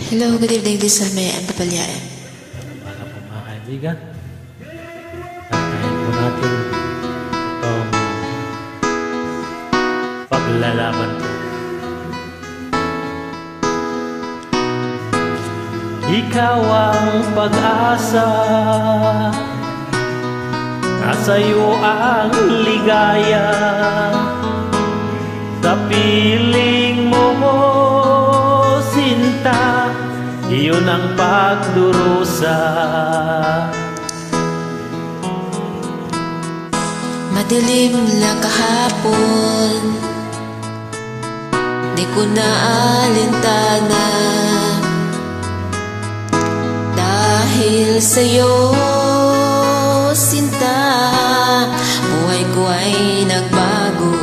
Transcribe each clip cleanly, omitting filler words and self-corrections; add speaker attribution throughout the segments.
Speaker 1: Hello, good evening. This is May ang Papalyain.
Speaker 2: Umaga po mga kaibigan. Tatayin po natin itong paglalaban po. Ikaw ang pag-asa, nasa iyo ang ligaya, sa piling mo sinta, iyon ang pagdurusa.
Speaker 1: Madilim lang kahapon, di ko na alintana, dahil sa'yo sinta, buhay ko ay nagbago.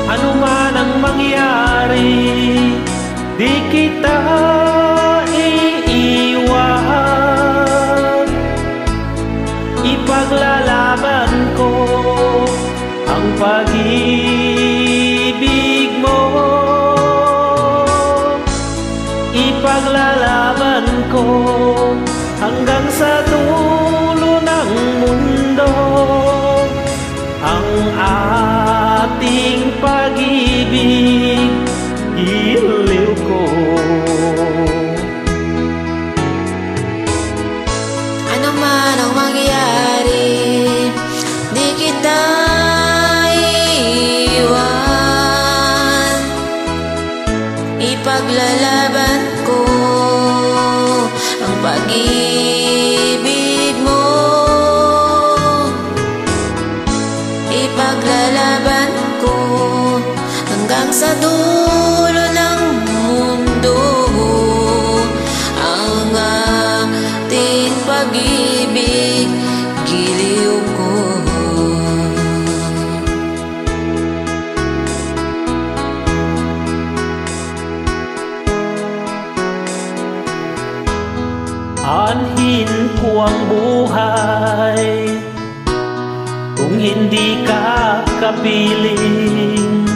Speaker 2: Ano man ang mangyari, di kita iiwan. Ipaglalaban ko ang pag-ibig mo. Ipaglalaban ko hanggang sa dulo ng mundo ang ating pag-ibig, giliw ko.
Speaker 1: Ano man ang mangyari, di kita iiwan. Ipaglalaban ko ang pag-ibig mo. Ipaglalaban ko hanggang sa dulo ng mundo ang ating pag-ibig, giliw ko.
Speaker 2: Anhin ko ang buhay kung hindi ka kapiling.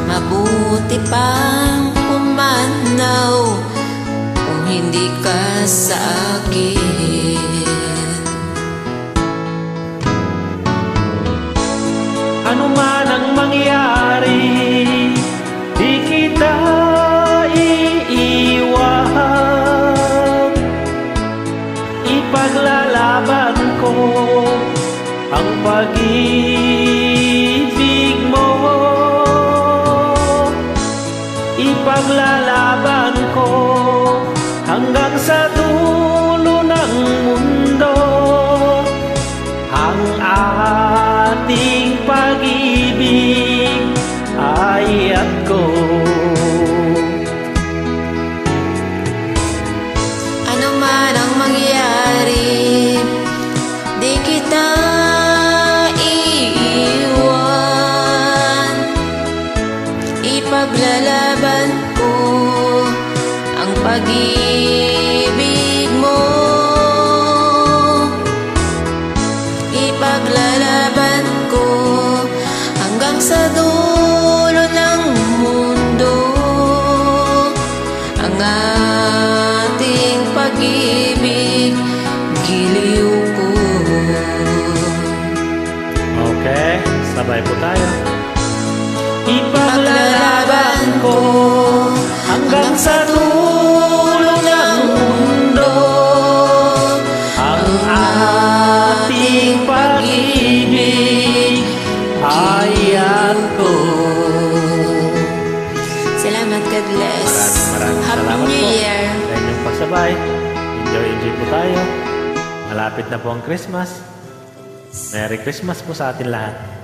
Speaker 1: Mabuti pang pumanaw kung hindi ka sa akin.
Speaker 2: Ano man ang mangyari, di kita iiwan. Ipaglalaban ko ang pag-ibig mo. Ipaglalaban ko hanggang sa dulo ng mundo ang ating pag-ibig, ayat ko.
Speaker 1: Ano man ang mangyari, di kita iiwan. Ipaglalaban ko ang pag-ibig mo. Ipaglalaban ko hanggang sa dulo ng mundo ang ating pag-ibig, giliw ko.
Speaker 2: Okay, sabay po tayo. Ipaglalaban ko hanggang sa dulo ng mundo ang ating pag-ibig, ayat ko.
Speaker 1: Salamat, God bless.
Speaker 2: Maraming
Speaker 1: Happy
Speaker 2: salamat
Speaker 1: New
Speaker 2: po
Speaker 1: Year.
Speaker 2: sa inyong pagsabay. Enjoy po tayo. Malapit na po ang Christmas. Merry Christmas po sa atin lahat.